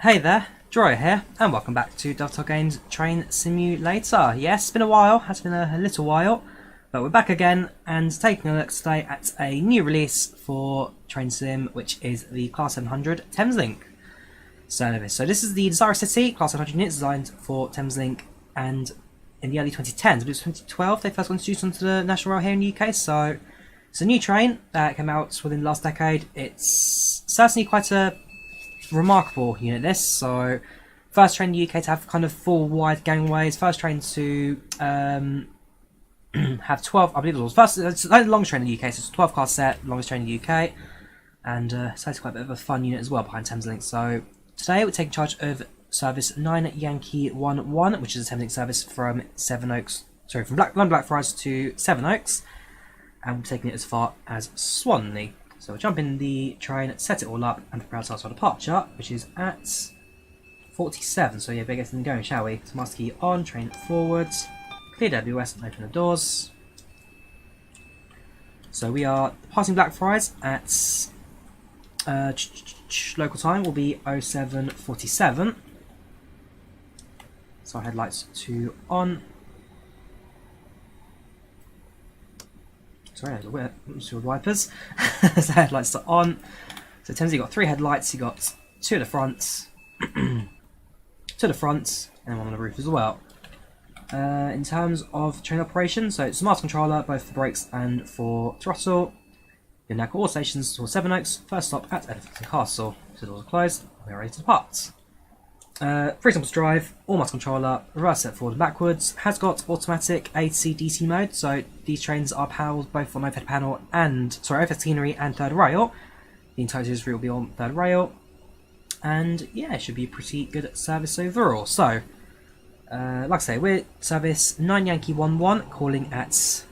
Hey there, Drawyah here, and welcome back to Dovetail Games Train Simulator. Yes, it's been a while, has been a little while, but we're back again and taking a look today at a new release for Train Sim, which is the Class 700 Thameslink service. So this is the Desiro City Class 700 unit designed for Thameslink, and in the early 2010s, but it was 2012 they first got introduced onto the National Rail here in the UK, so it's a new train that came out within the last decade. It's certainly quite a remarkable unit this. So first train in the UK to have kind of full wide gangways, first train to have 12, I believe it was first, it's the longest train in the UK, so it's a 12 car set, longest train in the UK, and so it's quite a bit of a fun unit as well behind Thameslink. So today we're taking charge of service 9 Yankee 11, which is a Thameslink service from Sevenoaks, sorry, from London Blackfriars to Sevenoaks, and we're taking it as far as Swanley. So we'll jump in the train, set it all up, and prepare ourselves for departure, which is at 47. So yeah, better get them going, shall we? So master key on, train forwards, clear WS and open the doors. So we are passing Blackfriars at local time will be 07:47. So our headlights to on. Sorry, there's wipers. So headlights are on. So Thames, you got 3 headlights. You got 2 at the front, 2 at the front, and 1 on the roof as well. In terms of train operation, so it's a master controller both for brakes and for throttle. You're now all stations towards Sevenoaks. First stop at Elephant Castle. So doors are closed. We are ready to depart. 3 simple to drive, all master controller, reverse set forward and backwards, has got automatic AC DC mode, so these trains are powered both on overhead panel and, overhead scenery and third rail. The entire route will be on third rail, and yeah, it should be a pretty good service overall. So, like I say, we're service 9 Yankee 11, calling at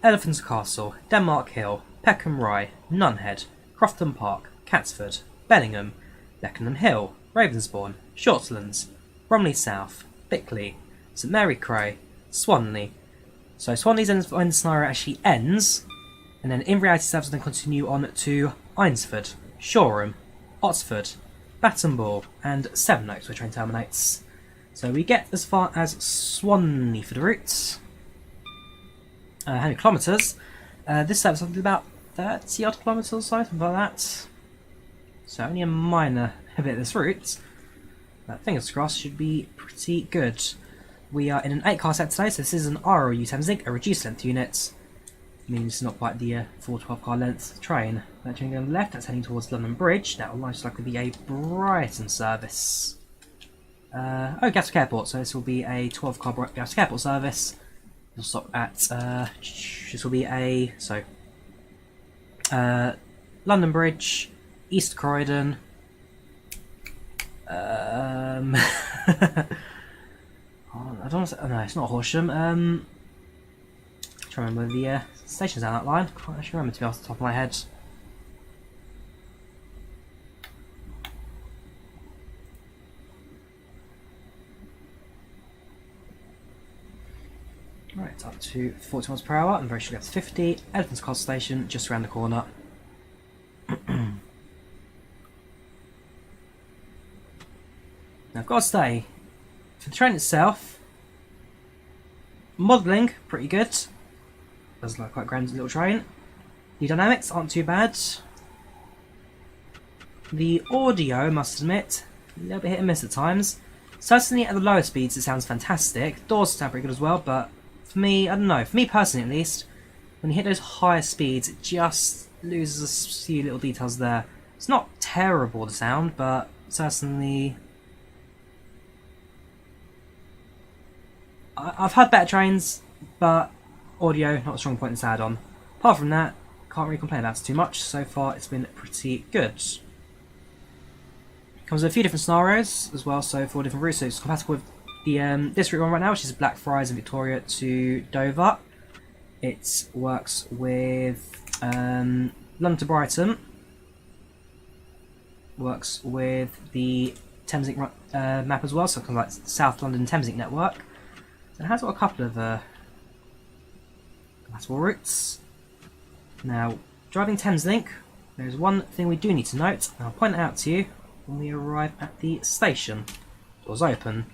Elephant Castle, Denmark Hill, Peckham Rye, Nunhead, Crofton Park, Catsford, Bellingham, Beckenham Hill, Ravensbourne, Shortlands, Bromley South, Bickley, St Mary Cray, Swanley. So Swanley's when the scenario actually ends, and then in reality service then continue on to Eynsford, Shoreham, Oxford, Battenball, and Sevenoaks where train terminates. So we get as far as Swanley for the route. How many kilometres? This service is about 30 odd kilometres or so, something like that. So only a minor bit of this route. But fingers crossed, should be pretty good. We are in an 8 car set today, so this is an ROU Thameslink, a reduced length unit. Means it's not quite the full 12 car length train. That train on the left, that's heading towards London Bridge. That will most likely be a Brighton service. Gatwick Airport, so this will be a 12 car Gatwick Airport service. We'll stop at, this will be a, London Bridge, East Croydon, I don't want to say, oh no, it's not Horsham. I'm trying to remember the stations down that line. I can't actually remember to be off the top of my head. Right, up to 40 miles per hour. I'm very sure that's 50. Elephant's Castle Station, just around the corner. Now I've got to say, for the train itself, modelling pretty good. Does look quite a grand little train. The dynamics aren't too bad. The audio, I must admit, a little bit hit and miss at times. Certainly at the lower speeds it sounds fantastic. Doors sound pretty good as well, but for me, I don't know, for me personally at least, when you hit those higher speeds it just loses a few little details there. It's not terrible the sound, but certainly I've had better trains, but audio, not a strong point to add on. Apart from that, can't really complain about it too much. So far, it's been pretty good. Comes with a few different scenarios as well, so 4 different routes. So it's compatible with the this route one right now, which is Blackfriars and Victoria to Dover. It works with London to Brighton. Works with the Thameslink map as well, so kind of like South London Thameslink network. It has got a couple of compatible routes. Now, driving Thameslink, there's one thing we do need to note, and I'll point it out to you. when we arrive at the station. Doors open.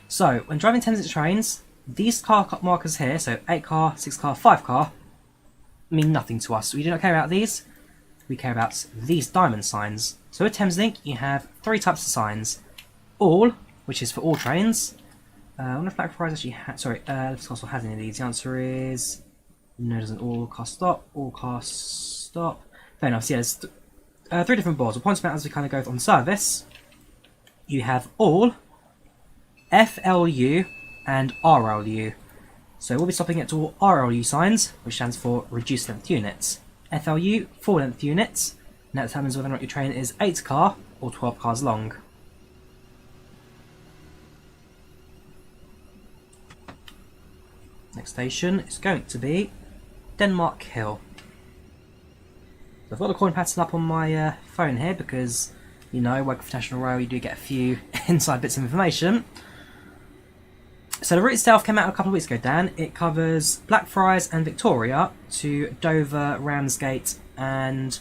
So, when driving Thameslink trains, these car markers here, so 8 car, 6 car, 5 car, mean nothing to us. We do not care about these. We care about these diamond signs. So with Thameslink, you have 3 types of signs. All, which is for all trains. I wonder if Blackfriars actually has... Sorry, if Castle has any of these. The answer is... No, it doesn't. All car stop. All car stop. Fair enough. So yeah, there's 3 different boards. We'll point them out as we kind of go on service. You have all, FLU, and RLU. So we'll be stopping at all RLU signs, which stands for reduced length units. FLU, full length units. And that determines whether or not your train is 8 car or 12 cars long. Next station is going to be Denmark Hill. So I've got the coin pattern up on my phone here because, you know, working for National Rail, you do get a few inside bits of information. So the route itself came out a couple of weeks ago, Dan. It covers Blackfriars and Victoria to Dover, Ramsgate, and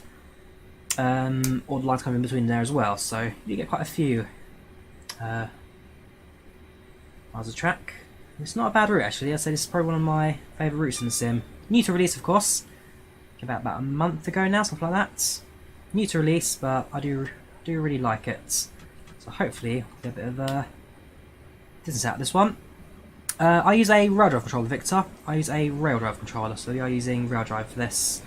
all the lines coming in between there as well. So you get quite a few miles of track. It's not a bad route actually. I'd say this is probably one of my favourite routes in the sim. New to release, of course. Came out about a month ago now, something like that. New to release, but I do really like it. So hopefully we'll get a bit of distance out of this one. I use a rail drive controller, Victor. I use a rail drive controller, so we are using rail drive for this.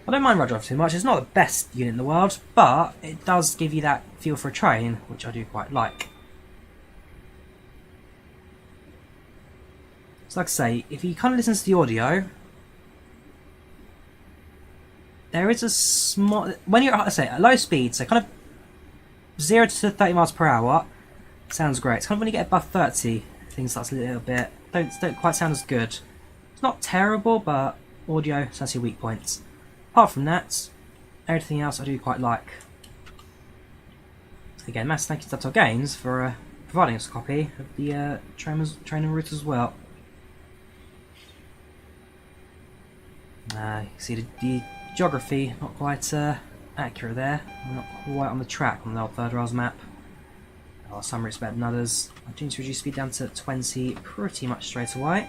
I don't mind rail drive too much. It's not the best unit in the world, but it does give you that feel for a train, which I do quite like. So like I say, if you kind of listen to the audio, there is a small... When you're at low speed, so kind of 0 to 30 miles per hour, sounds great. It's kind of when you get above 30, things starts a little bit... Don't quite sound as good. It's not terrible, but audio, so that's your weak points. Apart from that, everything else I do quite like. Again, massive thank you to Uptile Games for providing us a copy of the training route as well. You can see the geography not quite accurate there. We're not quite on the track on the old ThirdRails map. Some routes better than others. I do need to reduce speed down to 20 pretty much straight away.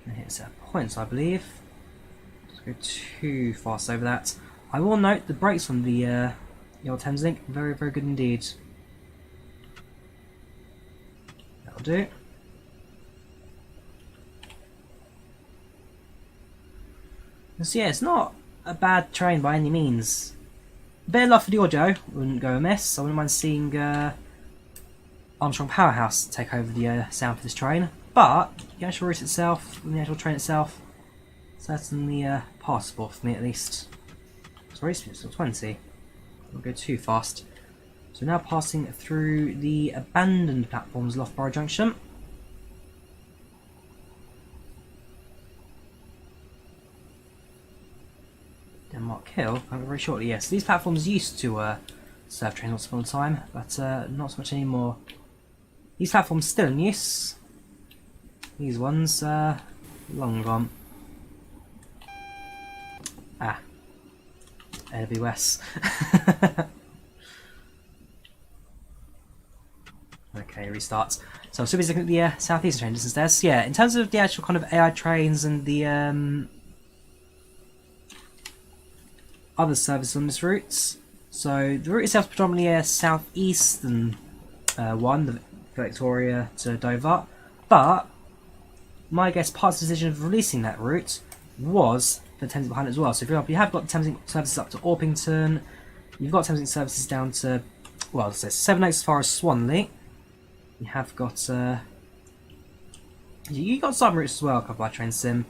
Gonna hit set points, I believe. Don't go too fast over that. I will note the brakes on the old Thameslink, very, very good indeed. That'll do. So yeah, it's not a bad train by any means. A bit of love for the audio wouldn't go amiss. I wouldn't mind seeing Armstrong Powerhouse take over the sound for this train. But the actual route itself, the actual train itself, certainly passable for me at least. Sorry, speed still 20. I won't go too fast. So now passing through the abandoned platforms, Loughborough Junction. Denmark Hill, very shortly, yes. These platforms used to serve trains once upon a time, but not so much anymore. These platforms still in use. These ones, long gone. Ah. AWS. Okay, restarts. So I'm still looking at the southeastern train distance there. So yeah, in terms of the actual kind of AI trains and the other services on this route. So the route itself is predominantly a southeastern one, the Victoria to Dover, but my guess part of the decision of releasing that route was the Thameslink behind it as well. So for example, you have got the Thameslink services up to Orpington, you've got Thameslink services down to, well, it says Sevenoaks as far as Swanley. You have got you got some routes as well, a couple of train sim.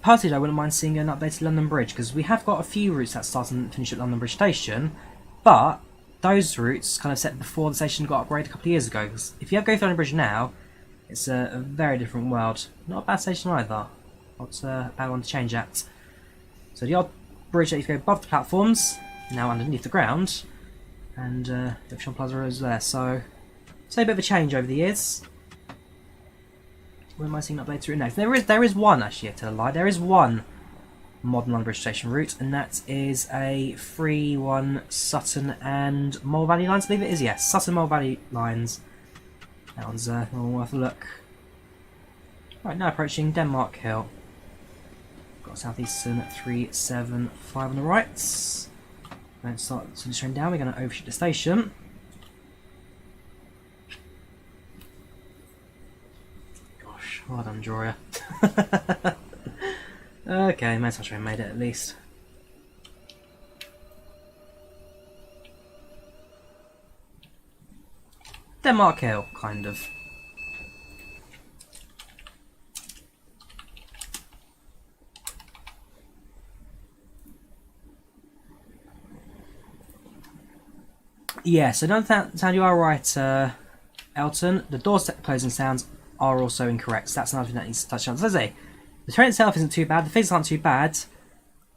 Personally, I wouldn't mind seeing an updated London Bridge, because we have got a few routes that start and finish at London Bridge Station, but those routes kind of set before the station got upgraded a couple of years ago. Because if you have go through London Bridge now, it's a very different world. Not a bad station either. Not a bad one to change at. So the old bridge that you go above the platforms, now underneath the ground, and the Ocean Plaza is there. So a bit of a change over the years. Where am I seeing updates through next? There is one actually, to lie. There is one modern London Bridge Station route, and that is a 3-1 Sutton and Mole Valley lines, I believe it is, yes. Sutton Mole Valley lines. That one's worth a look. Right, now approaching Denmark Hill. Got Southeastern 375 on the right. Don't start the train down, we're going to overshoot the station. Gosh, well done, Drawyah. Okay, my train made it at least. Denmark Hill, kind of. Yeah, so don't sound you are right, Elton. The doorstep closing sounds are also incorrect. So that's another thing that needs to touch on. So as I say, the train itself isn't too bad. The figures aren't too bad.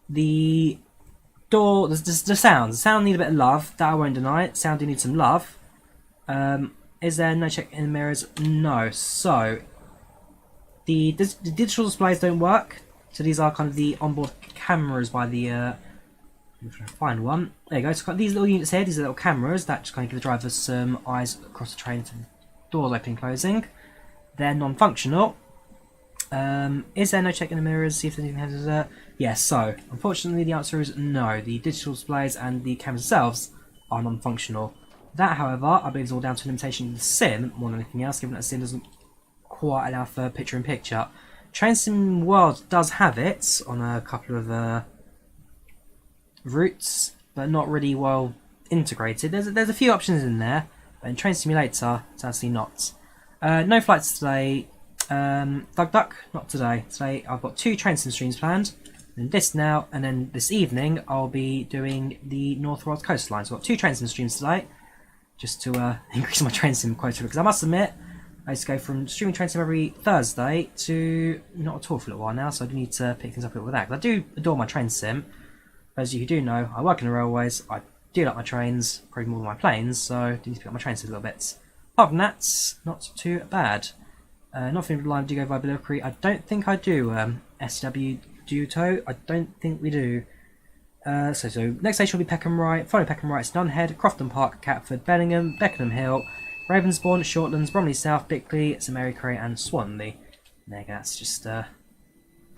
The door, the sounds. The sound need a bit of love. That I won't deny. Sound do need some love. Is there no check in the mirrors? No. So the digital displays don't work. So these are kind of the onboard cameras by the. I'm trying to find one. There you go. So these little units here, these are little cameras that just kind of give the drivers some eyes across the train to the doors opening and closing. They're non-functional. Is there no check in the mirrors? See if anything has yes, so unfortunately the answer is no. The digital displays and the cameras themselves are non-functional. That, however, I believe is all down to an limitation of the sim more than anything else, given that the sim doesn't quite allow for picture-in-picture. Train Sim World does have it on a couple of routes, but not really well integrated. There's a few options in there, but in Train Simulator, it's actually not. No flights today. Duck, not today. Today I've got 2 train sim streams planned, and this now, and then this evening I'll be doing the North Wales coastline. So I've got 2 train sim streams today, just to increase my train sim quota. Because I must admit, I used to go from streaming train sim every Thursday to not at all for a little while now. So I do need to pick things up a bit with that. Because I do adore my train sim. As you do know, I work in the railways. I do like my trains, probably more than my planes. So I do need to pick up my train sim a little bit. Apart from that, not too bad. Nothing line do you go via Billericay? I don't think I do. SW Duto? I don't think we do. So next station will be Peckham Rye. Following Peckham Rye, it's Dunhead, Crofton Park, Catford, Bellingham, Beckenham Hill, Ravensbourne, Shortlands, Bromley South, Bickley, St Mary Cray, and Swanley. There you go. That's just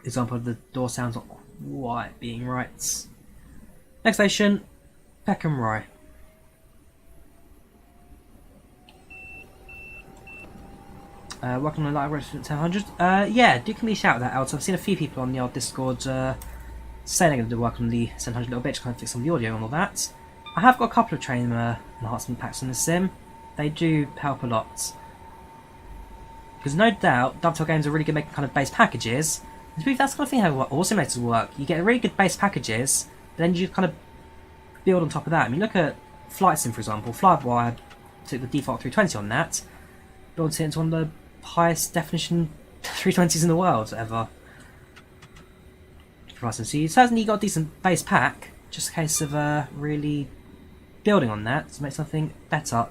example of the door sounds not quite being right. Next station, Peckham Rye. Welcome to the Light Resident 1000. Yeah, do give me a shout at that out. I've seen a few people on the old Discord saying they're going to do work on the 700 a little bit to kind of fix some of the audio and all that. I have got a couple of train enhancement packs on the sim. They do help a lot. Because no doubt, Dovetail Games are really good at making kind of base packages. And that's the kind of thing how all simulators work. You get really good base packages, but then you kind of build on top of that. I mean, look at Flight Sim, for example. Flyby, I took the default 320 on that. Built it into one of the highest definition 320s in the world ever. So you certainly got a decent base pack, just a case of really building on that to make something better.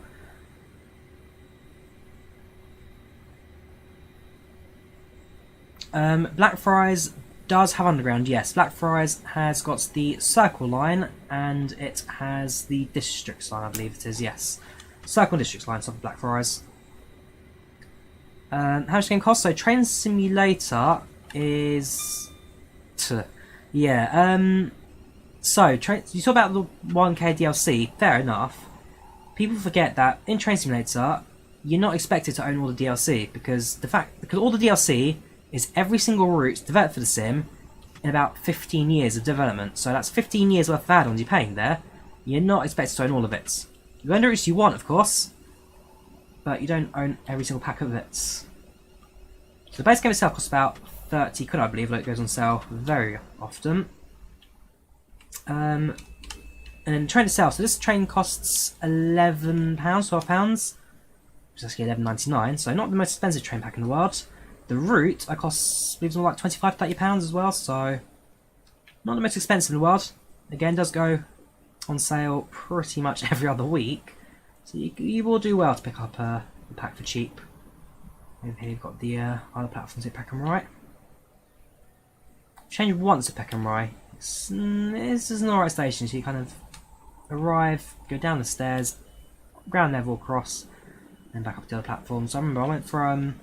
Blackfriars does have underground, yes. Blackfriars has got the Circle line and it has the Districts line, I believe it is, yes. Circle and Districts line, so for Blackfriars. How much game cost? So Train Simulator is... yeah, so you talk about the 1K DLC, fair enough. People forget that in Train Simulator, you're not expected to own all the DLC because all the DLC is every single route developed for the sim in about 15 years of development. So that's 15 years worth of add-ons you're paying there. You're not expected to own all of it. You own the routes you want, of course, but you don't own every single pack of it. So the base game itself costs about 30 quid, I believe, like it goes on sale very often. And then the train itself, so this train costs £11, £12, which is actually £11.99, so not the most expensive train pack in the world. The route, I costs, I believe, like £25, £30 as well, so not the most expensive in the world. Again, does go on sale pretty much every other week, so you will do well to pick up a pack for cheap. Over here you've got the other platforms here, Peckham Rye. change once at Peckham Rye. This is an alright station, so you kind of arrive, go down the stairs, ground level across, and back up to the other platform. So I remember I went from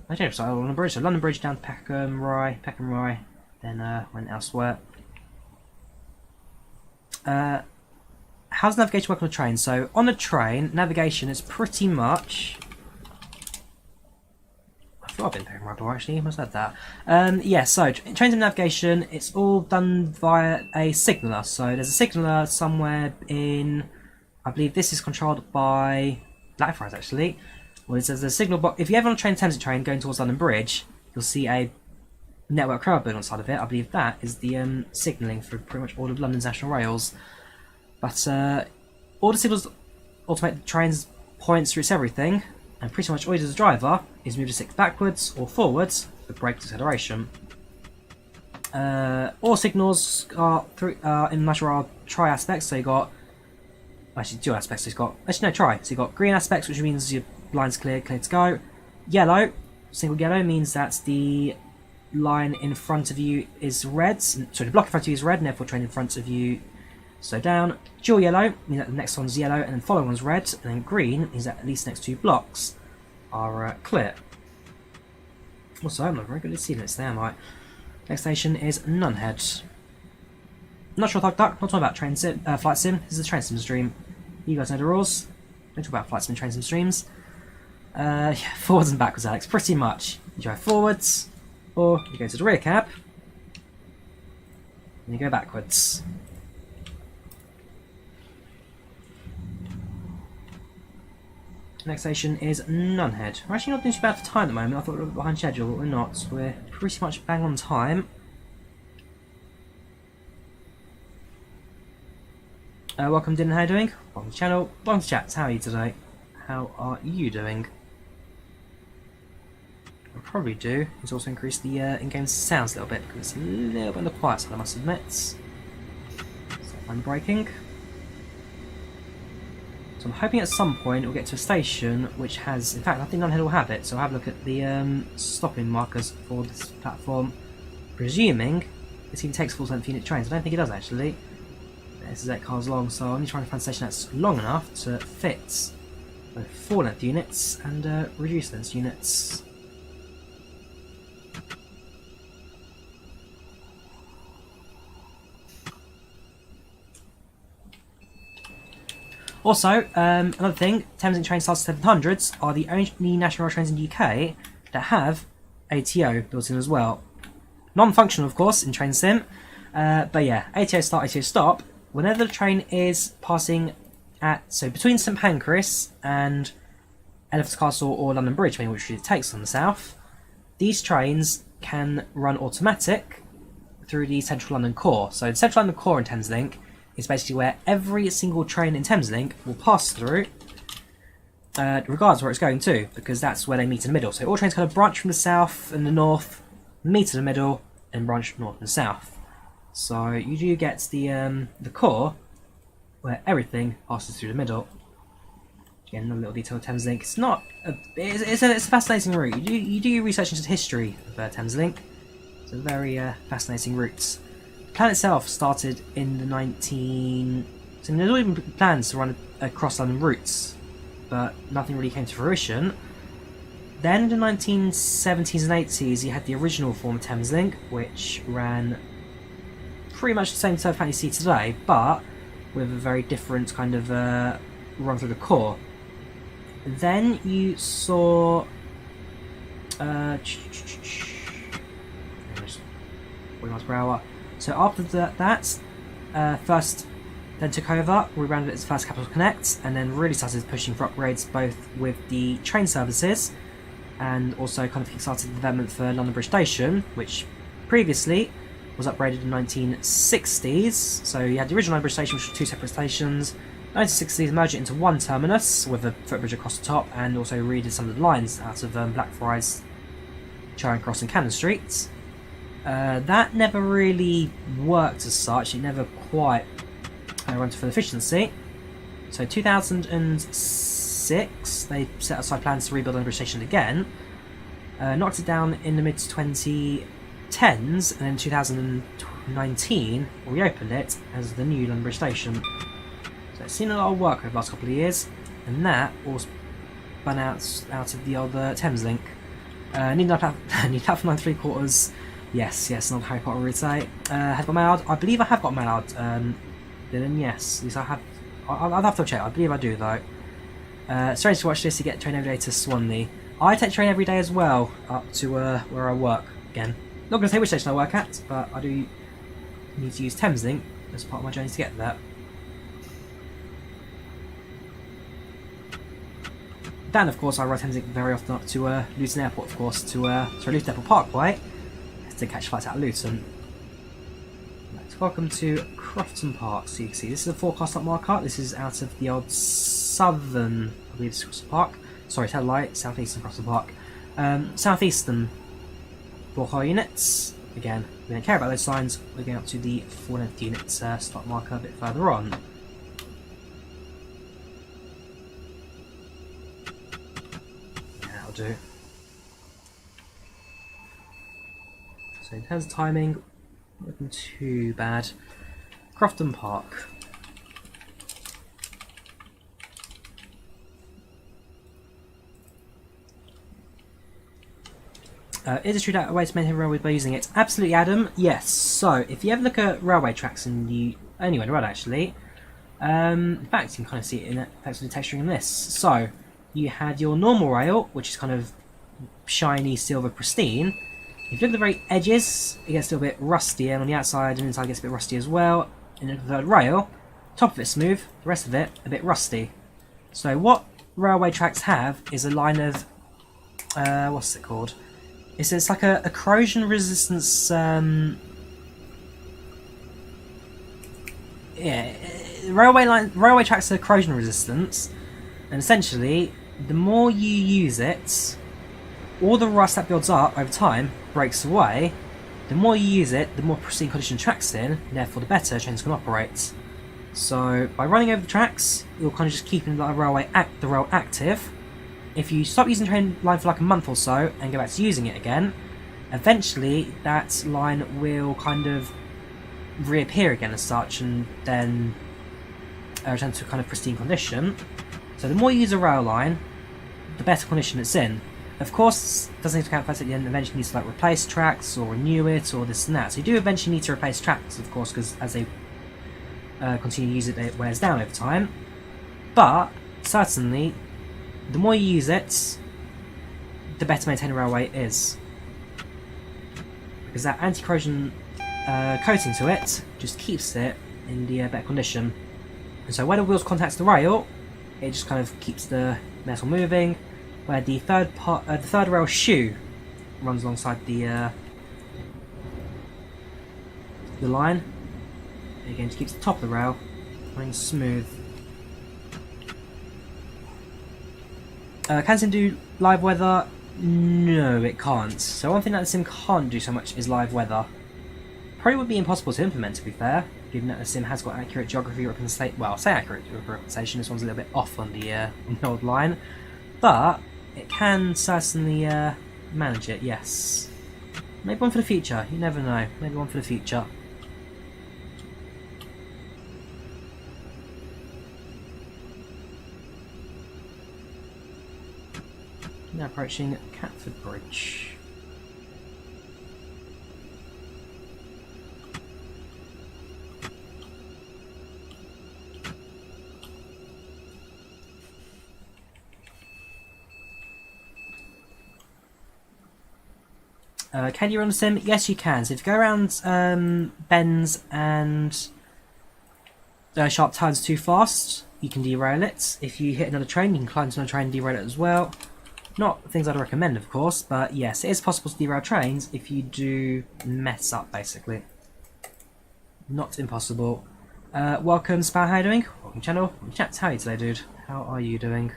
London Bridge, so London Bridge down to Peckham Rye, then went elsewhere. How's navigation work on a train? So on a train, navigation is pretty much... I thought I've been paying right before actually, I must have said that. Yeah, so trains and navigation, it's all done via a signaller. So there's a signaller somewhere in... I believe this is controlled by Blackfriars actually. Well, there's a signal box. If you ever on a Thameslink train going towards London Bridge, you'll see a network crowd building on the side of it. I believe that is the signalling for pretty much all of London's national rails. But all the signals automate the train's points, routes, everything, and pretty much all you do as a driver is move the stick backwards or forwards for brake acceleration. All signals are in national rail tri aspects, so you got actually two aspects. So you've got tri. So you've got green aspects, which means your line's clear to go. Yellow, single yellow means that the line in front of you is red. So the block in front of you is red, and therefore train in front of you slow down. Dual yellow means that the next one's yellow and then following one's red, and then green means that at least next two blocks are clear. Also, I'm not very good at seeing this there, am I? Next station is Nunhead. Not sure Thug Duck, not talking about train sim, flight sim. This is a train sim stream. You guys know the rules. Don't talk about flight sim and train sim streams. Yeah, forwards and backwards, Alex. Pretty much. You drive forwards, or you go to the rear cab, and you go backwards. Next station is Nunhead. We're actually not doing too bad for time at the moment. I thought we were behind schedule, but we're not. We're pretty much bang on time. Welcome, Dylan. How are you doing? Welcome to the channel. Welcome to chat. How are you today? How are you doing? What I'll probably do is also increase the in-game sounds a little bit, because it's a little bit on the quiet side, I must admit. So I'm braking. So I'm hoping at some point we'll get to a station which has, in fact I think Nunhead will have it, so I'll have a look at the stopping markers for this platform, presuming this even takes full length unit trains. I don't think it does actually. This is 8 cars long, so I'm trying to find a station that's long enough to fit both full length units and reduced length units. Also, another thing, Thameslink train starts 700s are the only national rail trains in the UK that have ATO built in as well. Non-functional, of course, in train sim, but yeah, ATO start, ATO stop. Whenever the train is passing so between St Pancras and Elephant's Castle or London Bridge, depending which route it takes on the south, these trains can run automatic through the Central London Core. So the Central London Core in Thameslink is basically where every single train in Thameslink will pass through, regardless of where it's going to, because that's where they meet in the middle. So all trains kind of branch from the south and the north, meet in the middle, and branch north and south. So you do get the core, where everything passes through the middle. Again, another little detail of Thameslink. It's not it's a fascinating route. You do your research into the history of Thameslink. It's a very fascinating route. The plan itself started in the So there's always been plans to run across London routes, but nothing really came to fruition. Then in the 1970s and 80s, you had the original form of Thameslink, which ran pretty much the same type of pattern you see today, but with a very different kind of run through the core. Then you saw 40 miles per hour. So after that, first then took over, rebranded it as First Capital Connect, and then really started pushing for upgrades both with the train services and also kind of kickstarted the development for London Bridge Station, which previously was upgraded in the 1960s. So you had the original London Bridge Station, which was two separate stations. 1960s merged it into one terminus with a footbridge across the top, and also redid some of the lines out of Blackfriars, Charing Cross and Cannon Streets. That never really worked as such. It never quite went to full efficiency. So 2006 they set aside plans to rebuild London Bridge Station again. Knocked it down in the mid 2010s 2010s, and then 2019 reopened it as the new London Bridge Station. So it's seen a lot of work over the last couple of years, and that all spun out of the old Thameslink. Need platform 9 3/4. Yes, not Harry Potter would say. Have got Mallard. I believe I have got Mallard. Dylan, yes, at least I have. I'll have to check. I believe I do though. Strange to watch this. You get train every day to Swanley. I take train every day as well up to where I work. Again, not going to say which station I work at, but I do need to use Thameslink as part of my journey to get there. Then, of course, I ride Thameslink very often up to Luton Airport, of course, to Luton Airport Parkway to catch flights out of Luton. Right, welcome to Crofton Park. So you can see this is a forecast up marker. This is out of the old southern, I believe it's Crofton Park. Sorry, tell a lie, southeastern Crofton Park. Southeastern 4-car units. Again, we don't care about those signs. We're going up to the 4-length units stop marker a bit further on. That'll do. So in terms of timing, not looking too bad. Crofton Park. Is it true that a way to maintain railway by using it? Absolutely, Adam. Yes. So, if you ever look at railway tracks and you anywhere in the world, actually, in fact, you can kind of see it in effects of the texturing in this. So, you had your normal rail, which is kind of shiny, silver, pristine. If you look at the very edges, it gets a little bit rusty, and on the outside and inside, it gets a bit rusty as well. And the third rail, top of it smooth, the rest of it a bit rusty. So, what railway tracks have is a line of what's it called? It's like a corrosion resistance. Railway tracks are corrosion resistance, and essentially, the more you use it, all the rust that builds up over time breaks away. The more you use it, the more pristine condition the track's in, and therefore the better trains can operate. So by running over the tracks, you're kind of just keeping the rail active. If you stop using the train line for like a month or so and go back to using it again, eventually that line will kind of reappear again as such, and then return to a kind of pristine condition. So the more you use a rail line, the better condition it's in. Of course, it doesn't need to count the fact that you eventually need to like replace tracks or renew it or this and that. So you do eventually need to replace tracks, of course, because as they continue to use it, it wears down over time. But certainly, the more you use it, the better maintained a railway is. Because that anti-corrosion coating to it just keeps it in the better condition. And so when the wheels contact the rail, it just kind of keeps the metal moving. Where the third rail shoe runs alongside the line. Again, just keeps the top of the rail running smooth. Can Sim do live weather? No, it can't. So one thing that the Sim can't do so much is live weather. Probably would be impossible to implement, to be fair, given that the Sim has got accurate geography representation. Well, I'll say accurate geography representation. This one's a little bit off on the old line, but it can certainly manage it. Yes, maybe one for the future. You never know. Maybe one for the future. Now approaching Catford Bridge. Can you run the Sim? Yes, you can. So if you go around bends and sharp turns too fast, you can derail it. If you hit another train, you can climb to another train and derail it as well. Not things I'd recommend, of course, but yes, it is possible to derail trains if you do mess up, basically. Not impossible. Welcome, Spar, how are you doing? Welcome, channel. Chat, how are you today, dude? How are you doing?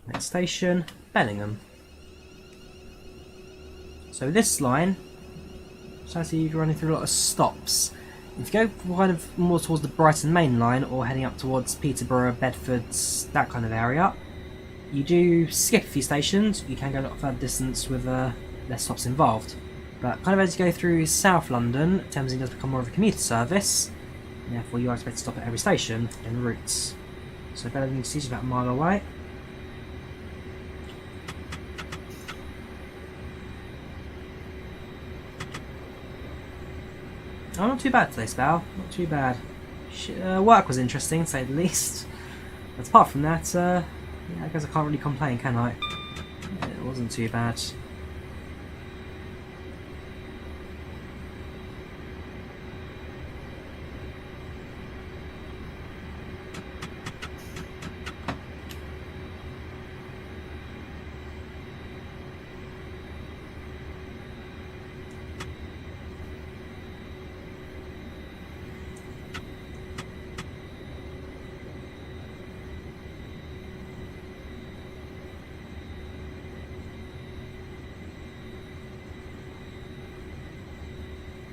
Next station, Bellingham. So this line, so I see you're running through a lot of stops. If you go kind of more towards the Brighton main line or heading up towards Peterborough, Bedford, that kind of area, you do skip a few stations. You can go a lot further distance with less stops involved. But kind of as you go through South London, Thameslink does become more of a commuter service. And therefore, you are expected to stop at every station in routes. So Bellevue is about a mile away. Oh, not too bad today, Spal. Not too bad. Work was interesting, to say the least. But apart from that, yeah, I guess I can't really complain, can I? It wasn't too bad.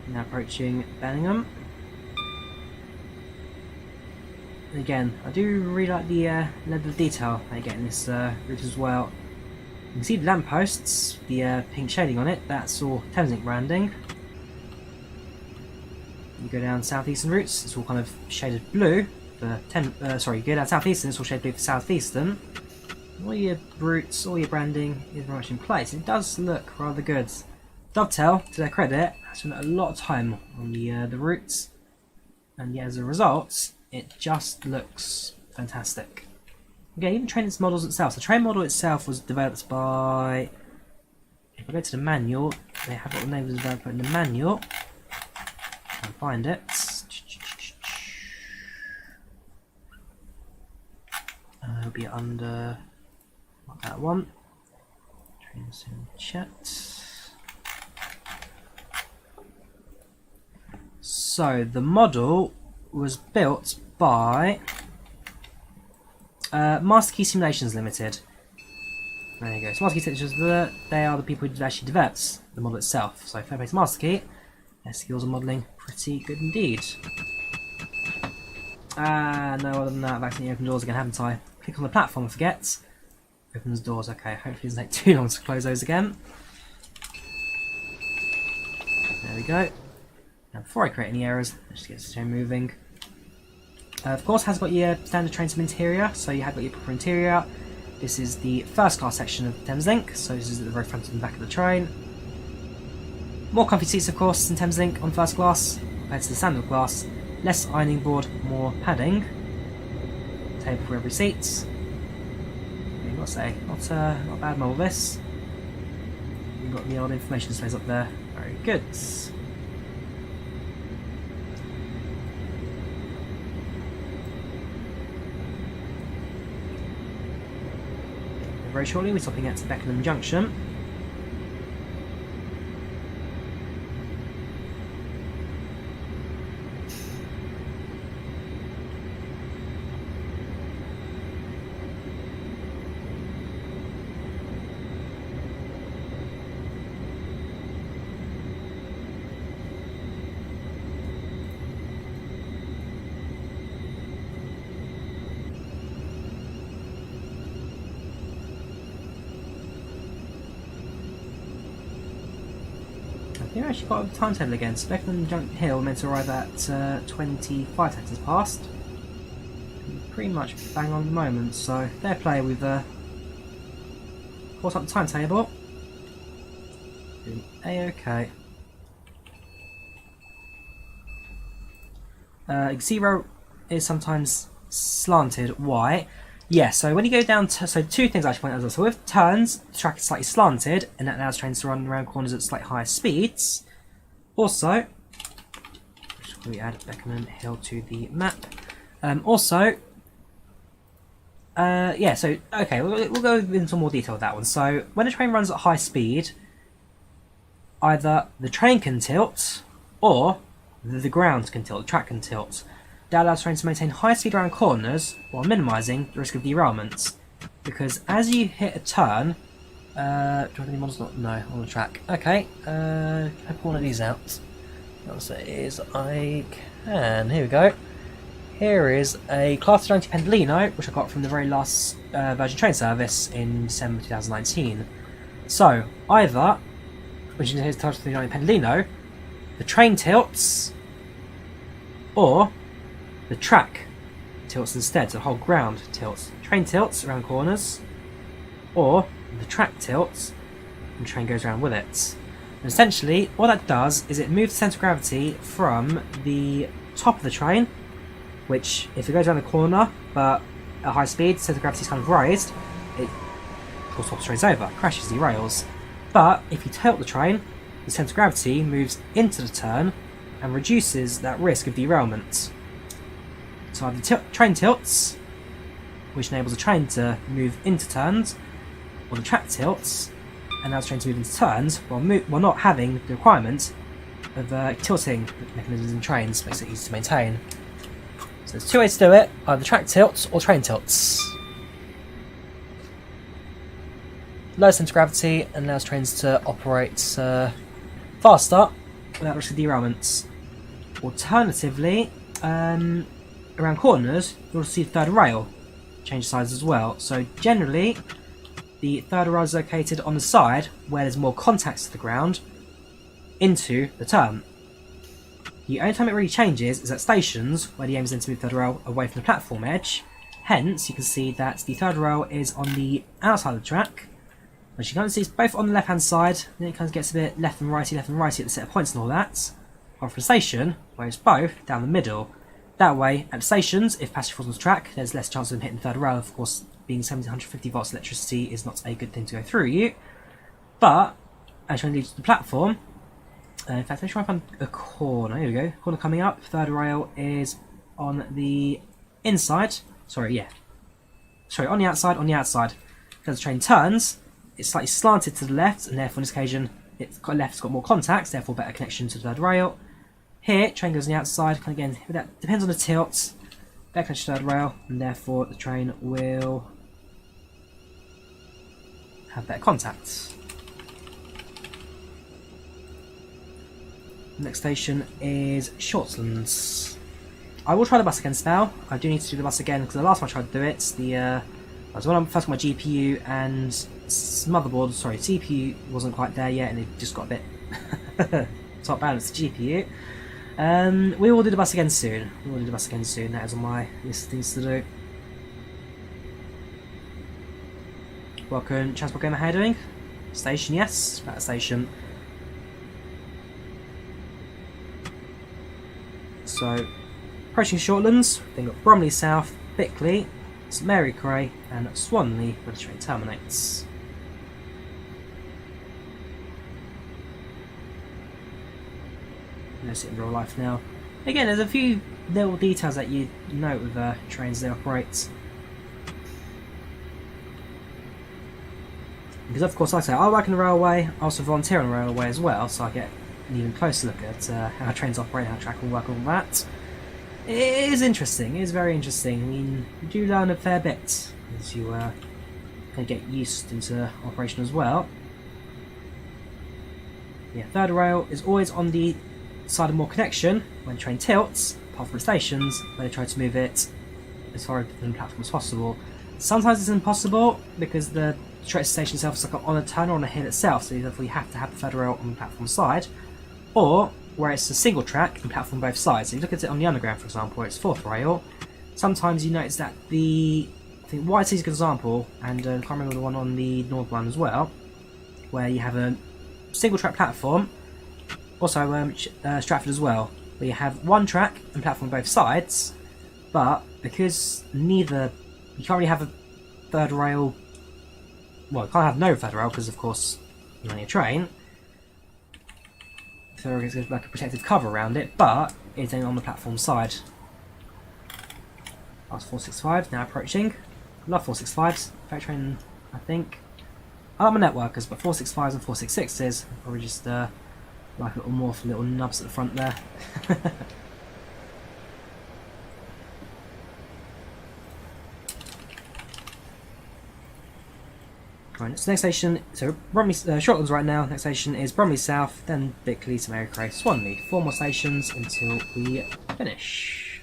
Now approaching Bellingham. And again, I do really like the level of detail they get in this route as well. You can see the lampposts, the pink shading on it, that's all Thameslink branding. You go down southeastern routes, it's all kind of shaded blue for you go down southeastern, it's all shaded blue for southeastern. All your routes, all your branding is very much in place. It does look rather good. Dovetail, to their credit, has spent a lot of time on the routes, and yet as a result, it just looks fantastic. Okay, even train its models itself. The train model itself was developed by. If I go to the manual, they have got the name of the developer in the manual. I'll find it. It'll be under not that one. Trains in chat. So the model was built by Master Key Simulations Limited. There you go. So Master Key Simulations, they are the people who actually developed the model itself. So fair play to Master Key. Their skills on modelling pretty good indeed. No, other than that, I've accidentally opened doors again, haven't I? Click on the platform and forget. Opens doors. Okay, hopefully it doesn't take too long to close those again. There we go. Now before I create any errors, let's just get the train moving. Of course, has got your standard train sim interior, so you have got your proper interior. This is the first class section of Thameslink, so this is at the very front and back of the train. More comfy seats, of course, in Thameslink on first class compared to the standard class. Less ironing board, more padding. Table for every seat. What do you say? Not a bad model, this. You've got the old information displays up there. Very good. Very shortly, we're stopping at Beckenham Junction. I think I actually got a timetable again. So Beckenham Hill meant to arrive at 25 seconds past. Pretty much bang on the moment, so fair play with caught up the timetable. Doing A-OK. Zero is sometimes slanted. Why? Yeah, so when you go down to, so two things I should point out as well. So with turns, the track is slightly slanted, and that allows trains to run around corners at slightly higher speeds. Also, we add Beckenham Hill to the map. Yeah, so, okay, we'll go into more detail with that one. So, when a train runs at high speed, either the train can tilt, or the ground can tilt, the track can tilt. That allows trains to maintain high speed around corners while minimising the risk of derailment. Because as you hit a turn, do I have any models? No, on the track. Okay, can I pull one of these out? The answer is I can. Here we go. here is a Class 90 Pendolino, which I got from the very last Virgin train service in December 2019. So, either, which is the Class 90 Pendolino, the train tilts, or the track tilts instead, so the whole ground tilts. Train tilts around corners, or the track tilts, and the train goes around with it. And essentially, what that does is it moves the centre of gravity from the top of the train, which, if it goes around the corner, but at high speed, centre of gravity is kind of raised, it of course tops the trains over, crashes, derails. But if you tilt the train, the centre of gravity moves into the turn and reduces that risk of derailment. So either the train tilts, which enables the train to move into turns, or the track tilts, and allows the train to move into turns while not having the requirement of tilting mechanisms in trains. Makes it easy to maintain. So there's two ways to do it: either track tilts or train tilts. Low centre of gravity and allows trains to operate faster without risk of derailments. Alternatively, around corners, you'll see the third rail change size as well. So generally, the third rail is located on the side where there's more contacts to the ground into the turn. The only time it really changes is at stations where the aim is then to move the third rail away from the platform edge. Hence, you can see that the third rail is on the outside of the track, which you can see it's both on the left hand side, then it kind of gets a bit left and righty at the set of points and all that. Or for the station, where it's both down the middle. That way, at the stations, if passenger falls on the track, there's less chance of them hitting the third rail. Of course, being 1750 volts electricity is not a good thing to go through you. But, as you leave to the platform, in fact, let's try and find a corner. Here we go. Corner coming up. Third rail is on the inside. Sorry, yeah. Sorry, on the outside, As the train turns, it's slightly slanted to the left, and therefore, on this occasion, left's got more contacts, therefore better connection to the third rail. Here, train goes on the outside, kind of again, that depends on the tilt, better connection to the third rail, and therefore the train will have better contacts. Next station is Shortlands. I will try the bus again now. I do need to do the bus again because the last time I tried to do it, I was when I first got my GPU and motherboard, sorry, CPU wasn't quite there yet, and it just got a bit top balanced GPU. We will do the bus again soon. That is on my list of things to do. Welcome, Transport Gamer. How are you doing? Station, yes, at station. So, approaching Shortlands, then got Bromley South, Bickley, St Mary Cray, and Swanley, where the train terminates. Let's see it in real life now. Again, there's a few little details that you note with trains they operate. Because of course, like I say, I work in the railway, I also volunteer on the railway as well, so I get an even closer look at how trains operate, how track will work, and all that. It is interesting, it is very interesting. I mean, you do learn a fair bit as you kind of get used into operation as well. Yeah, third rail is always on the side of more connection when the train tilts, apart from the stations, where they try to move it as far from the platform as possible. Sometimes it's impossible because the train station itself is like on a turn or on a hill itself, so therefore you have to have the third rail on the platform side, or where it's a single track and platform both sides. So you look at it on the underground, for example, where it's fourth rail. Sometimes you notice that I think Whitey's a good example, and I can't remember the one on the North one as well, where you have a single track platform. Also Stratford as well, where you have one track and platform both sides, but because you can't really have a third rail, well, you can't have no third rail because of course you're on your train, so there's like a protective cover around it, but it's only on the platform side. That's 465, now approaching. Love 465s, fact train, I think. I like my networkers, but 465s and 466s are probably just like a little more for little nubs at the front there. Right, so next station, so Bromley, Shortlands right now, next station is Bromley South, then Bickley, St Mary Cray, Swanley. 4 more stations until we finish.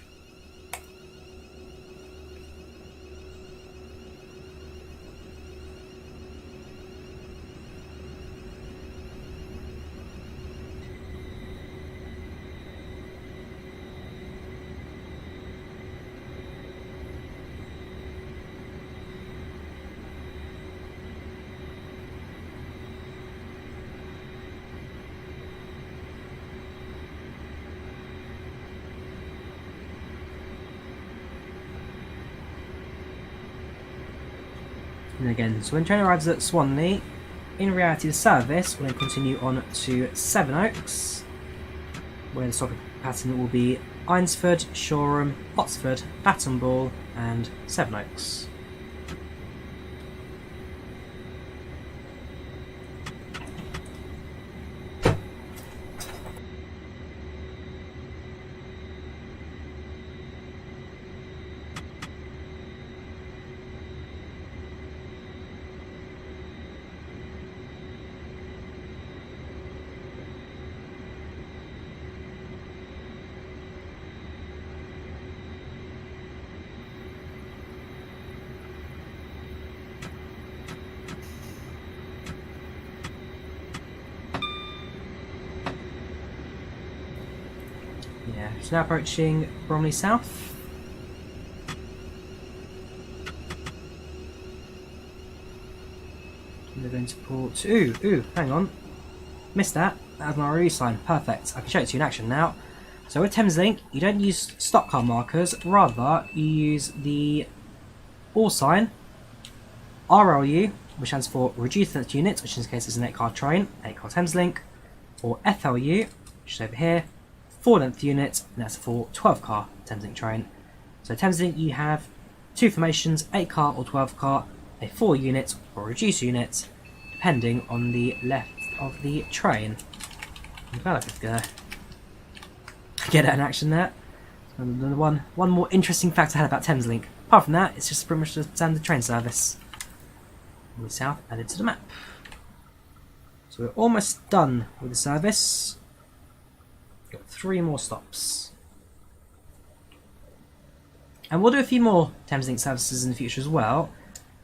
And again, so when train arrives at Swanley, in reality the service will then continue on to Sevenoaks, where the stopping pattern will be Eynsford, Shoreham, Oxford, Baton Ball and Sevenoaks. Yeah, so now approaching Bromley South. And we're going to pull to... Ooh, hang on. Missed that. That was my review sign. Perfect. I can show it to you in action now. So with Thameslink, you don't use stock car markers, rather you use the all sign, RLU, which stands for Reduced Length Unit, which in this case is an 8-car train, 8-car Thameslink, or FLU, which is over here, 4-length unit, and that's for 12-car Thameslink train. So Thameslink, you have two formations, 8-car or 12-car, a 4-unit or reduced unit, depending on the length of the train. I'm glad I could get it in action there. And one more interesting fact I had about Thameslink. Apart from that, it's just pretty much the standard train service. Move south, added to the map. So we're almost done with the service. Got 3 more stops. And we'll do a few more Thameslink services in the future as well.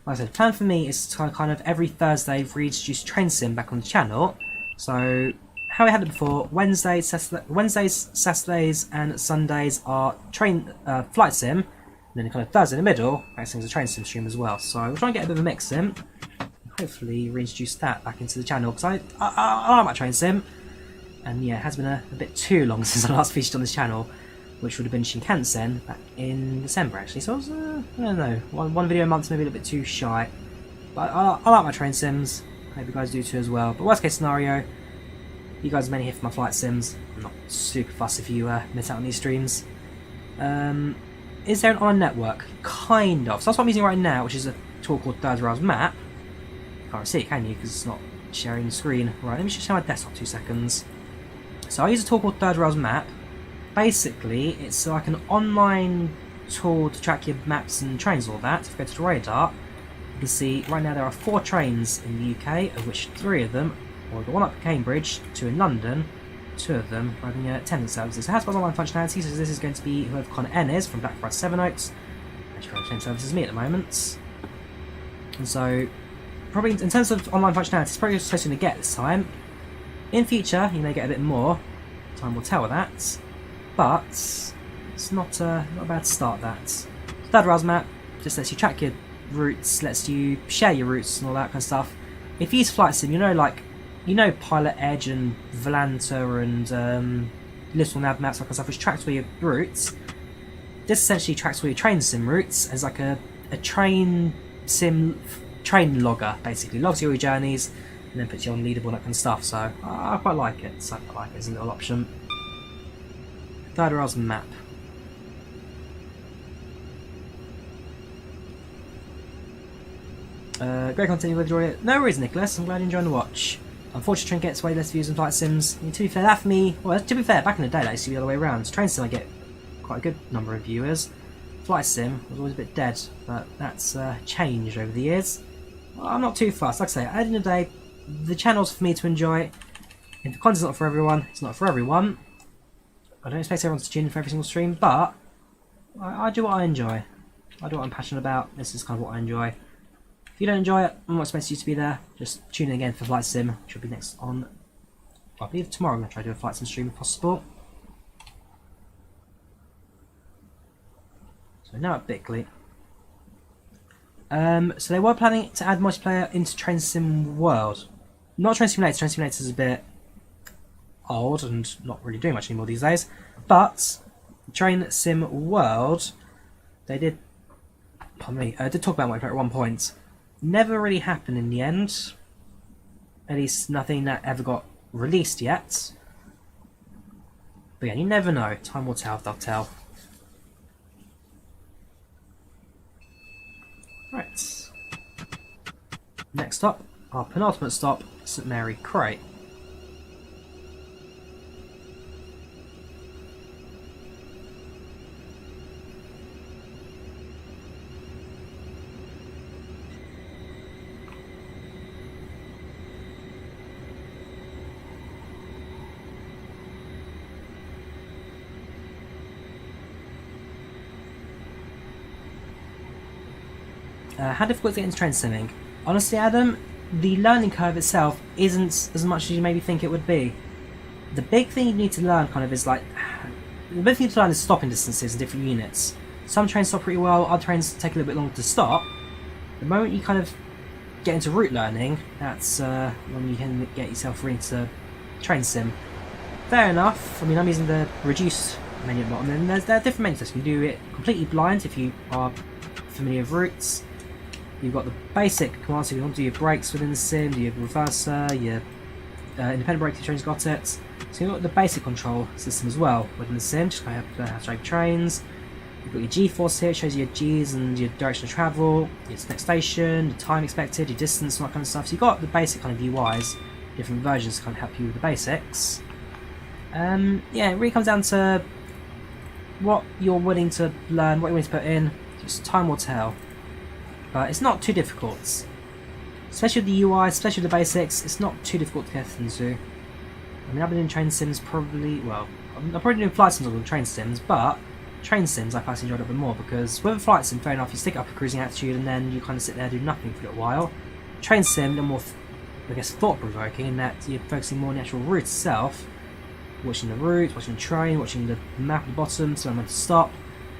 Like I said, the plan for me is to kind of every Thursday reintroduce Train Sim back on the channel. So how we had it before, Wednesdays, Saturdays and Sundays are flight sim, and then kind of Thursday in the middle, acting as a train sim stream as well. So we'll try and get a bit of a mix in, and hopefully reintroduce that back into the channel, because I like my train sim, and yeah, it has been a bit too long since I last featured on this channel, which would have been Shinkansen back in December actually, so I was, I don't know, one video a month, maybe a little bit too shy, but I like my train sims, I hope you guys do too as well. But worst case scenario, you guys are mainly here for my flight sims. I'm not super fussed if you miss out on these streams. Is there an online network? Kind of. So that's what I'm using right now, which is a tool called ThirdRails Map. You can't see it, can you? Because it's not sharing the screen. Right, let me just share my desktop 2 seconds. So I use a tool called ThirdRails Map. Basically, it's like an online tool to track your maps and trains, all that. If you go to Drawyah, you can see right now there are 4 trains in the UK, of which 3 of them, or the one up at Cambridge, 2 in London, 2 of them running attendance services. So it has got online functionality, so this is going to be whoever Connor N is from Blackfriars Sevenoaks, actually running attendance services me at the moment. And so, probably in terms of online functionality, it's probably supposed to get this time. In future, you may get a bit more, time will tell that, but it's not a bad start that. ThirdRails Map just lets you track your routes, lets you share your routes and all that kind of stuff. If you use Flight Sim, you know Palit, Edge and Volanta and Little Nav Maps, that kind of stuff, which tracks all your routes. This essentially tracks all your train sim routes as like a train sim train logger, basically. Logs all your journeys and then puts you on leaderboard and that kind of stuff. So I quite like it. So I quite like it as a little option. ThirdRails Map. Great content with Drawyah. No worries, Nicholas. I'm glad you're enjoying the watch. Unfortunately, train gets way less views than flight sims. I mean, to be fair, that for me, well, to be fair, back in the day, that used to be the other way around. Train sim, I get quite a good number of viewers. Flight sim was always a bit dead, but that's changed over the years. Well, I'm not too fast. Like I say, at the end of the day, the channel's for me to enjoy. If the content's not for everyone, it's not for everyone. I don't expect everyone to tune in for every single stream, but I do what I enjoy. I do what I'm passionate about. This is kind of what I enjoy. If you don't enjoy it, I'm not expecting you to be there. Just tune in again for Flight Sim, which will be next on, I believe tomorrow. I'm going to try to do a Flight Sim stream if possible. So now at Bickley. So they were planning to add multiplayer into Train Sim World. Not Train Simulator. Train Simulator is a bit old and not really doing much anymore these days. But Train Sim World, they did. Pardon me. Did talk about multiplayer at one point. Never really happened in the end. At least nothing that ever got released yet. But yeah, you never know. Time will tell, they'll tell. Right. Next stop, our penultimate stop, St Mary Cray. How difficult is it to get into train simming? Honestly, Adam, the learning curve itself isn't as much as you maybe think it would be. The big thing you need to learn kind of is like... The big thing you need to learn is stopping distances in different units. Some trains stop pretty well, other trains take a little bit longer to stop. The moment you kind of get into route learning, that's when you can get yourself into train sim. Fair enough, I mean I'm using the reduced menu at the bottom, and there are different menus. You can do it completely blind if you are familiar with routes. You've got the basic commands, so if you want to do your brakes within the sim, do your reverser, your independent braking trains got it. So you've got the basic control system as well within the sim, just kind of how to drive trains. You've got your GeForce here, it shows you your G's and your direction of travel, your next station, the time expected, your distance, and all that kind of stuff. So you've got the basic kind of UIs, different versions to kind of help you with the basics. Yeah, it really comes down to what you're willing to learn, what you're willing to put in. Just time will tell. But it's not too difficult. Especially with the UI, especially with the basics, it's not too difficult to get into. I mean, I've been in train sims probably, well, I've probably been doing flight sims than train sims, but train sims I personally enjoyed a bit more because with a flight sim, fair enough, you stick up a cruising attitude and then you kind of sit there and do nothing for a little while. Train sim, a little more, I guess, thought-provoking in that you're focusing more on the actual route itself. Watching the route, watching the train, watching the map at the bottom, so when to stop.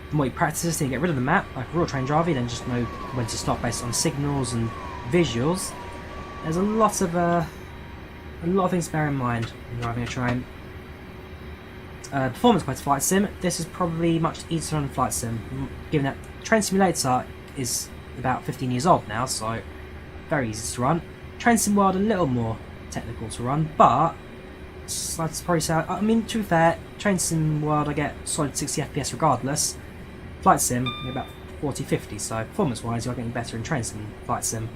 The more you practice this, then you get rid of the map, like a real train driver, you then just know when to stop based on signals and visuals. There's a lot of things to bear in mind when driving a train. Performance compared to flight sim, this is probably much easier to run than flight sim, given that Train Simulator is about 15 years old now, so very easy to run. Train Sim World a little more technical to run, but I'd probably say, I mean, to be fair, Train Sim World I get solid 60 FPS regardless. Flight Sim, about 40-50, so performance-wise you're getting better in Train Sim than Flight Sim.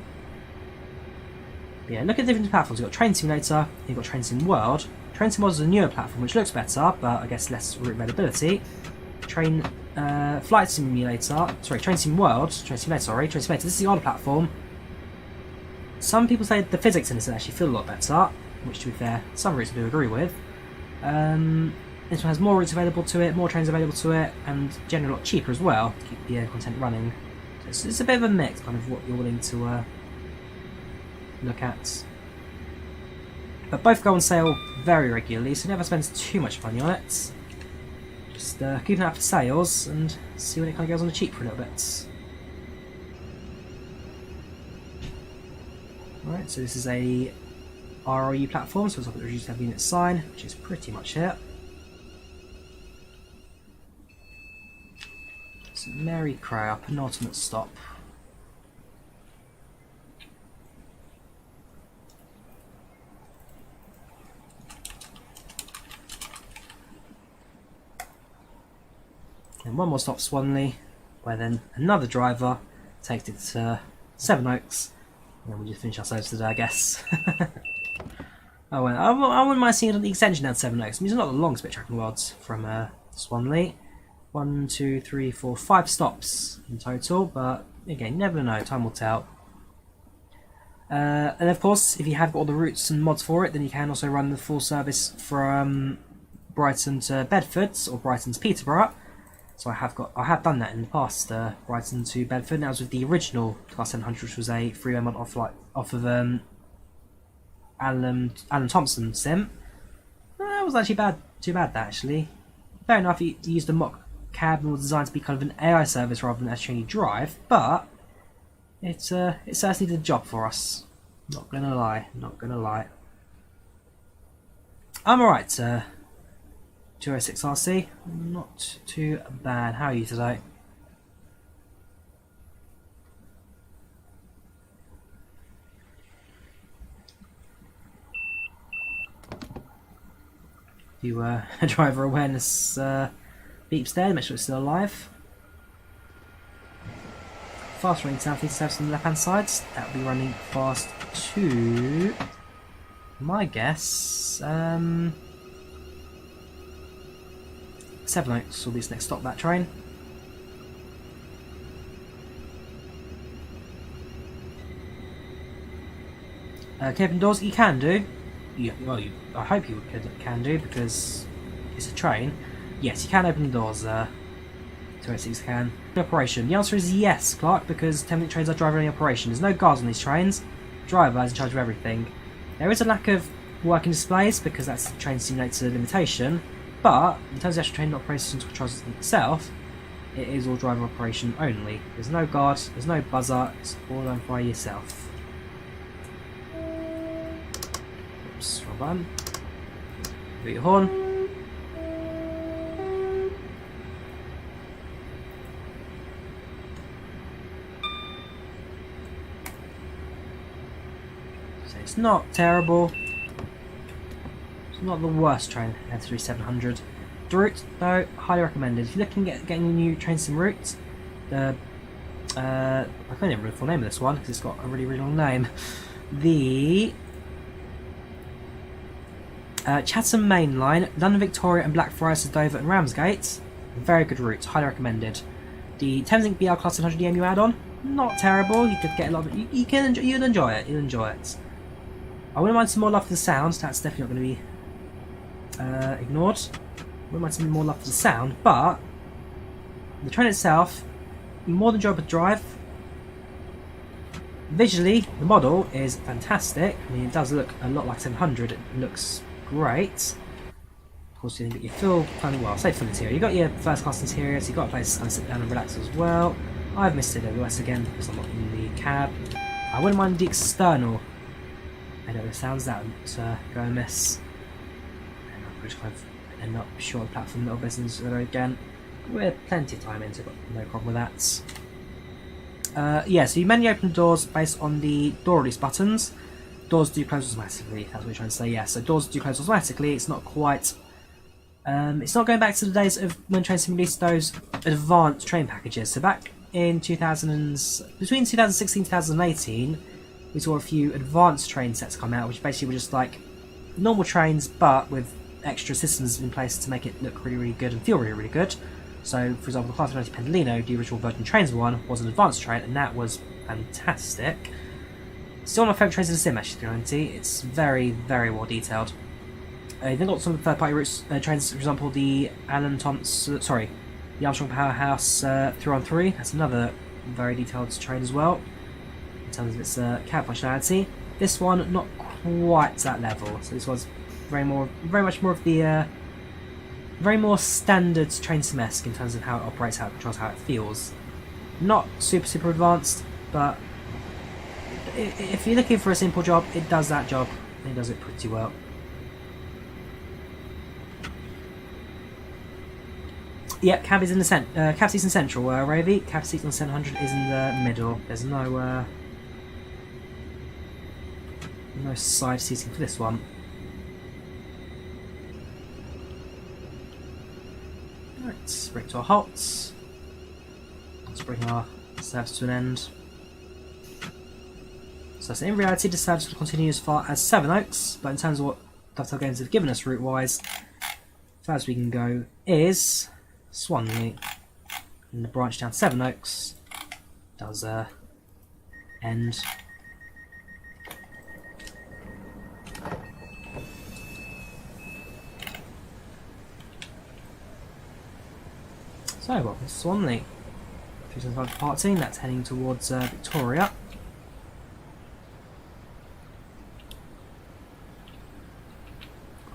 But yeah, look at the different platforms. You've got Train Simulator, you've got Train Sim World. Train Sim World is a newer platform which looks better, but I guess less route availability. Flight Simulator, sorry, Train Sim World, Train Simulator, this is the older platform. Some people say the physics in this actually feel a lot better, which to be fair, some routes I do agree with. This one has more routes available to it, more trains available to it, and generally a lot cheaper as well to keep the content running. So it's a bit of a mix, kind of what you're willing to look at. But both go on sale very regularly, so never spends too much money on it. Just keep an eye out for sales and see when it kind of goes on the cheap for a little bit. Alright, so this is a ROU platform, so it's got the reduced heavy unit sign, which is pretty much it. So Mary Cray, our penultimate stop. And one more stop, Swanley, where then another driver takes it to Sevenoaks, and then we'll just finish ourselves today, I guess. Oh, well, I wouldn't mind seeing the extension down Sevenoaks. I mean, it's not the longest bit tracking rods from Swanley. 1, 2, 3, 4, 5 stops in total, but again, never know, time will tell. And of course, if you have got all the routes and mods for it, then you can also run the full service from Brighton to Bedford, or Brighton to Peterborough. So I have done that in the past, Brighton to Bedford. That was with the original Class 700, which was a freeway mod off of Alan Thompson sim. That was actually too bad that actually. Fair enough, he used a mock cab and was designed to be kind of an AI service rather than actually drive, but it certainly did the job for us. Not gonna lie, not gonna lie. I'm alright, 206 RC, not too bad. How are you today? few driver awareness beeps there, make sure it's still alive. Fast running southeast service on the left hand side, that will be running fast to, my guess, Sevenoaks will be its next stop, that train. Can open doors? You can do. Well, I hope you can do, because it's a train. Yes, you can open the doors. 206 can. Operation. The answer is yes, Clark, because Thameslink trains are driver-only operation. There's no guards on these trains. Driver is in charge of everything. There is a lack of working displays, because that's the train simulator limitation. But in terms of the actual train operation controls itself, it is all driver operation only. There's no guard, there's no buzzer. It's all done by yourself. Oops, wrong button. Put your horn. So it's not terrible. It's not the worst train, F3700. The route, though, highly recommended. If you're looking at getting a new train sim route, I can't even remember the full name of this one because it's got a really, really long name. The Chatham Main Line, London Victoria and Blackfriars to Dover and Ramsgate. Very good route, highly recommended. The Thameslink BR Class 100 EMU add-on, not terrible. You could get a lot of it. You'd enjoy it. You'll enjoy it. I wouldn't mind some more love for the sound. That's definitely not going to be ignored. I wouldn't mind some more love for the sound, but the train itself, more than enjoyable to drive. Visually, the model is fantastic. I mean, it does look a lot like 700. It looks great. Of course, you get your full, well, I say full interior. You've got your first class interior, so you've got a place to kind of sit down and relax as well. I've missed it AWS again because I'm not in the cab. I wouldn't mind the external. I know the sounds that would go amiss. And I'll just kind of end up short platform little business again. We're plenty of time into it, no problem with that. Yeah, so you manually open doors based on the door release buttons. Doors do close automatically, that's what we're trying to say, yeah. So doors do close automatically, it's not quite... it's not going back to the days of when trains released those advanced train packages. So back in between 2016 and 2018, we saw a few advanced train sets come out, which basically were just like normal trains, but with extra systems in place to make it look really, really good and feel really, really good. So, for example, the Class 90 Pendolino, the original Virgin Trains one, was an advanced train, and that was fantastic. Still my favourite trains in the sim, actually, 390. It's very, very well detailed. You've then got some third-party routes, trains, for example, the the Armstrong Powerhouse 3-on-3. That's another very detailed train as well, in terms of its cab functionality. This one, not quite that level. So this was very much more of the very more standard train sim-esque in terms of how it operates, how it controls, how it feels. Not super, super advanced, but if you're looking for a simple job, it does that job. It does it pretty well. Yep, cab is in the cab seats in central. Ravy, cab seats on 700 is in the middle. There's no side seating for this one. Right, let's bring it to a halt. Let's bring our service to an end. So in reality, the service will continue as far as Sevenoaks, but in terms of what Dovetail Games have given us route-wise, as far as we can go is Swanley, and the branch down Sevenoaks does end. So, welcome to Swanley. 375 departing, that's heading towards Victoria.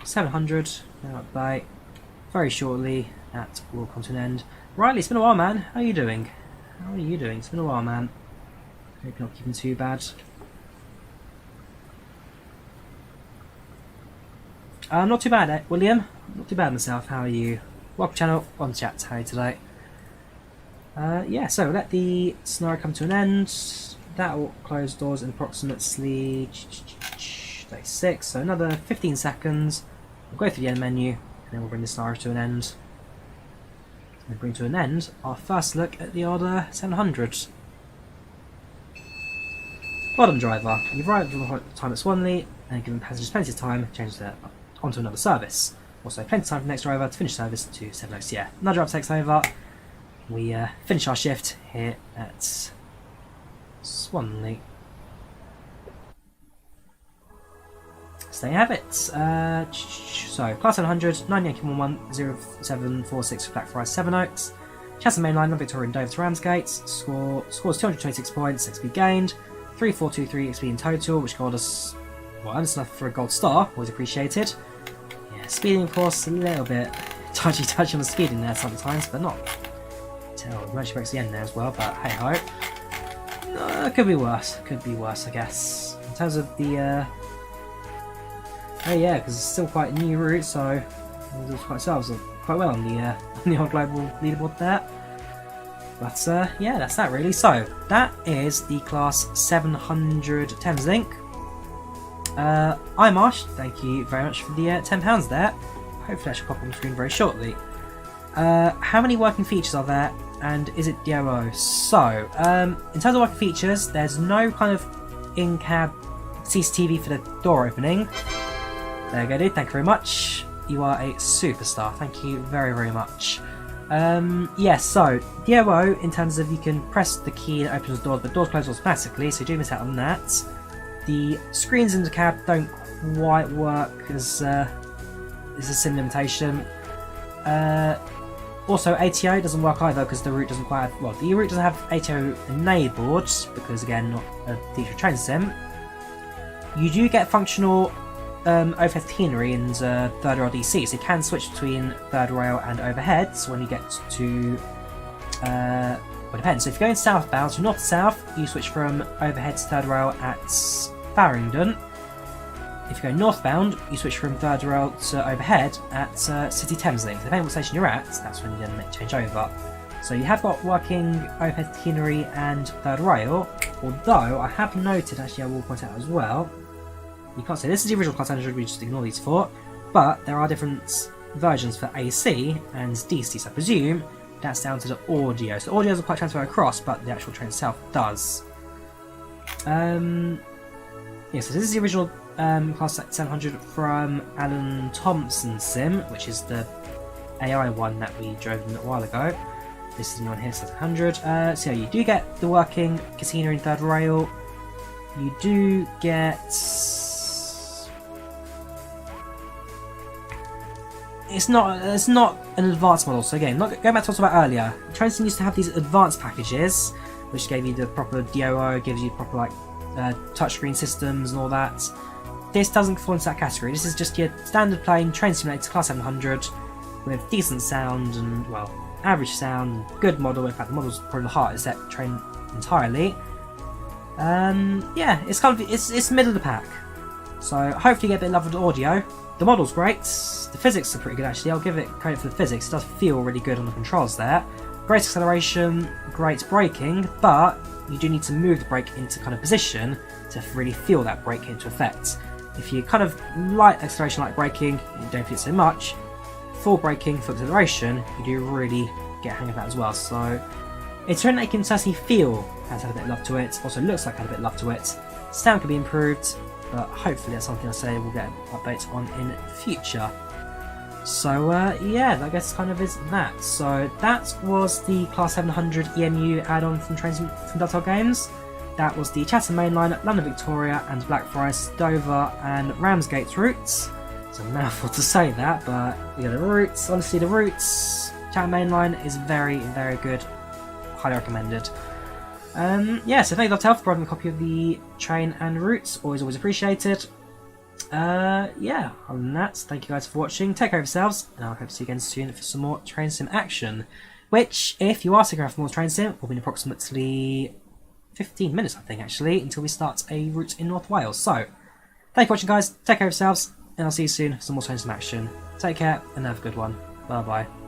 $700, now at bay. Very shortly, that will come to an end. Riley, it's been a while, man. How are you doing? How are you doing? It's been a while, man. Hope you're not keeping too bad. Not too bad, William. Not too bad myself. How are you? Welcome to the channel, on chat. How are you today? Yeah, so let the scenario come to an end. That will close doors in approximately 36, so another 15 seconds. We'll go through the end menu, And then we'll bring this scenario to an end. And bring to an end our first look at the old 700. Well done, driver. You've arrived on time at Swanley, and given passengers plenty of time, change that onto another service. Also, plenty of time for the next driver to finish service to Sevenoaks. Yeah, another driver takes over. We finish our shift here at Swanley. So there you have it. So, Class 700, 98110746 for Blackfriars Sevenoaks. Chatham Mainline, London Victoria and Dover to Ramsgate. Scores 226 points, XP gained. 3423 XP in total, which got us, well, that's enough for a gold star, always appreciated. Yeah, speeding, of course, a little bit touchy on the speeding there sometimes, but not terrible. Mercy breaks the end there as well, but hey ho. Could be worse, I guess. In terms of the, oh yeah, because it's still quite a new route, so it was quite well on the old global leaderboard there. But yeah, that's that really. So that is the Class 700 Thameslink. I'm Marsh. Thank you very much for the £10 there. Hopefully that should pop on the screen very shortly. How many working features are there, and is it DOO? So in terms of working features, there's no kind of in-cab CCTV for the door opening. There you go, dude. Thank you very much. You are a superstar. Thank you very, very much. Yes, so DOO, in terms of you can press the key and it opens the door, but the doors close automatically, so you do miss out on that. The screens in the cab don't quite work as is a sim limitation. Also, ATO doesn't work either because the route doesn't quite have, well, the route doesn't have ATO enabled because, again, not a feature of train sim. You do get functional overhead catenary in third rail DC, so you can switch between third rail and overheads when you get to well, it depends. So if you're going southbound, so north to south, you switch from overhead to third rail at Farringdon. If you go northbound, you switch from third rail to overhead at City Thameslink. So depending on what station you're at, that's when you then make change over. So you have got working overhead catenary and third rail, although I have noted, actually I will point out as well, you can't say this is the original Class 700, we just ignore these four, but there are different versions for AC and DC, so I presume that's down to the audio. So audio doesn't quite transfer across, but the actual train itself does. Yeah, so this is the original Class 700 from Alan Thompson's sim, which is the AI one that we drove in a while ago. This is the new one here, 700. So yeah, you do get the working catenary in third rail. You do get... It's not an advanced model, so again, going back to what I talked about earlier, train sim used to have these advanced packages, which gave you the proper DOO, gives you proper like touchscreen systems and all that. This doesn't fall into that category. This is just your standard plain train simulator Class 700 with decent sound and, well, average sound, good model. In fact, the model's probably the heart of that train entirely. Yeah, it's kind of it's middle of the pack. So hopefully you get a bit of love with the audio. The model's great. The physics are pretty good actually. I'll give it credit for the physics. It does feel really good on the controls there. Great acceleration, great braking, but you do need to move the brake into kind of position to really feel that brake into effect. If you kind of light acceleration, like braking, you don't feel it so much. Full braking, full acceleration, you do really get a hang of that as well. So it's something that you can certainly feel has had a bit of love to it. Also looks like it had a bit of love to it. Sound could be improved, but hopefully that's something I say we'll get updates on in future. So yeah, I guess kind of is that. So that was the Class 700 EMU add-on from Telltale Games. That was the Chatham Mainline, London Victoria and Blackfriars, Dover and Ramsgate routes. It's a mouthful to say that, but yeah, the routes, honestly the routes, Chatham Mainline is very, very good. Highly recommended. Yeah, so thank you Telltale for providing a copy of the train and routes, always appreciated. Yeah, other than that, thank you guys for watching, take care of yourselves, and I'll hope to see you again soon for some more train sim action, which, if you are sticking around for more train sim, will be in approximately 15 minutes, I think, actually, until we start a route in North Wales. So, thank you for watching, guys, take care of yourselves, and I'll see you soon for some more train sim action. Take care, and have a good one. Bye-bye.